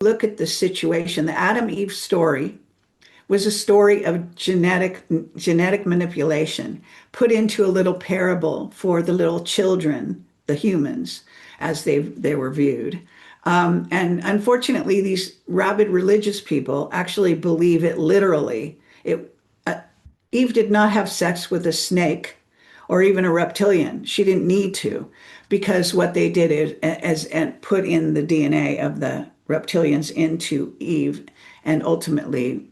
look at the situation, the Adam Eve story was a story of genetic manipulation put into a little parable for the little children, the humans, as they were viewed. And unfortunately, these rabid religious people actually believe it literally. Eve did not have sex with a snake or even a reptilian. She didn't need to, because what they did is and put in the DNA of the reptilians into Eve, and ultimately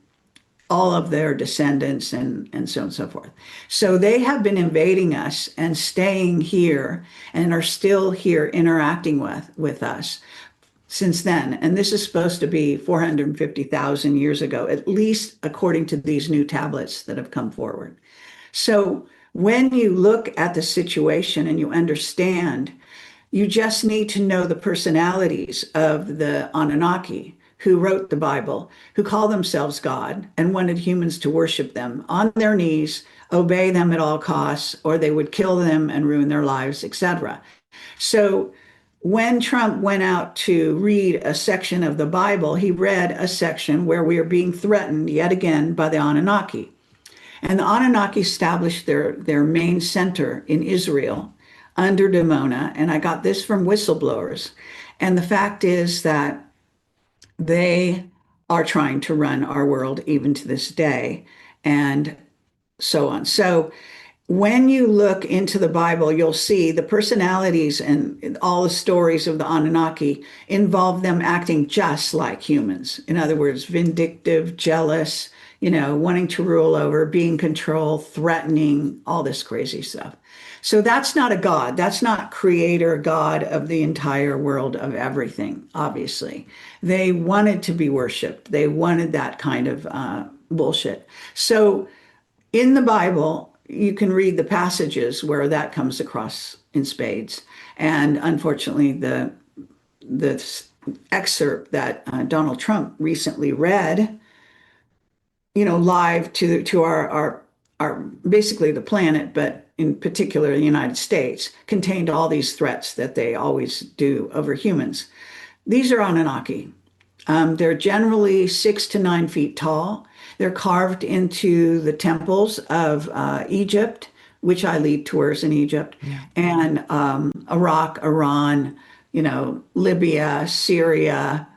all of their descendants and so on and so forth. So they have been invading us and staying here and are still here interacting with us since then. And this is supposed to be 450,000 years ago, at least according to these new tablets that have come forward. So when you look at the situation and you understand, you just need to know the personalities of the Anunnaki who wrote the Bible, who call themselves God and wanted humans to worship them on their knees, obey them at all costs, or they would kill them and ruin their lives, etc. So when Trump went out to read a section of the Bible, he read a section where we are being threatened yet again by the Anunnaki. And the Anunnaki established their main center in Israel under Dimona. And I got this from whistleblowers. And the fact is that they are trying to run our world even to this day, and so on. So when you look into the Bible, you'll see the personalities and all the stories of the Anunnaki involve them acting just like humans. In other words, vindictive, jealous, wanting to rule over, being control, threatening, all this crazy stuff. So that's not a God. That's not creator God of the entire world of everything, obviously. They wanted to be worshiped. They wanted that kind of bullshit. So in the Bible, you can read the passages where that comes across in spades. And unfortunately, the excerpt that Donald Trump recently read, live to our basically the planet, but in particular the United States, contained all these threats that they always do over humans. These are Anunnaki. They're generally 6 to 9 feet tall. They're carved into the temples of Egypt, which I lead tours in Egypt, yeah, and Iraq, Iran, Libya, Syria,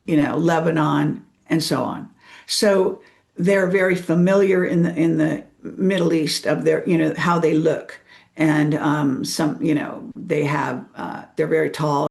Lebanon, and so on. So they're very familiar in the Middle East of their, how they look. And they have, they're very tall.